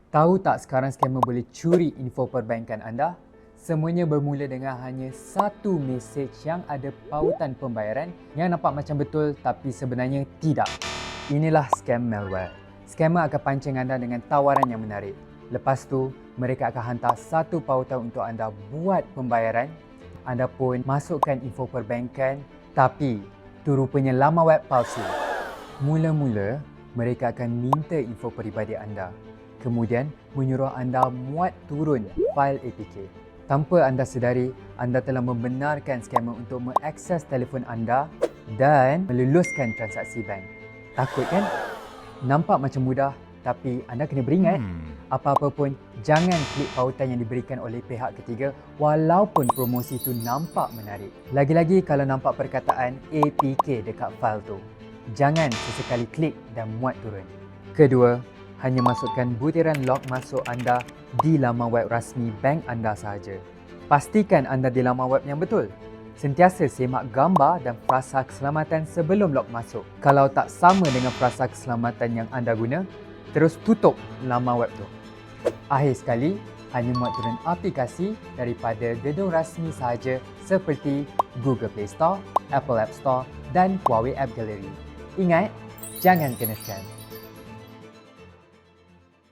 Tahu tak sekarang scammer boleh curi info perbankan anda? Semuanya bermula dengan hanya satu mesej yang ada pautan pembayaran yang nampak macam betul tapi sebenarnya tidak. Inilah scam malware. Scammer akan pancing anda dengan tawaran yang menarik. Lepas tu, mereka akan hantar satu pautan untuk anda buat pembayaran. Anda pun masukkan info perbankan tapi itu rupanya laman web palsu. Mula-mula, mereka akan minta info peribadi anda. Kemudian menyuruh anda muat turun fail APK. Tanpa anda sedari, anda telah membenarkan scammer untuk mengakses telefon anda dan meluluskan transaksi bank. Takut kan? Nampak macam mudah tapi anda kena beringat, apa-apa pun jangan klik pautan yang diberikan oleh pihak ketiga walaupun promosi itu nampak menarik. Lagi-lagi kalau nampak perkataan APK dekat fail tu. Jangan sesekali klik dan muat turun. Kedua, hanya masukkan butiran log masuk anda di laman web rasmi bank anda sahaja. Pastikan anda di laman web yang betul. Sentiasa semak gambar dan frasa keselamatan sebelum log masuk. Kalau tak sama dengan frasa keselamatan yang anda guna, terus tutup laman web tu. Akhir sekali, hanya muat turun aplikasi daripada gedung rasmi sahaja seperti Google Play Store, Apple App Store dan Huawei App Gallery. Ingat, jangan kena scam.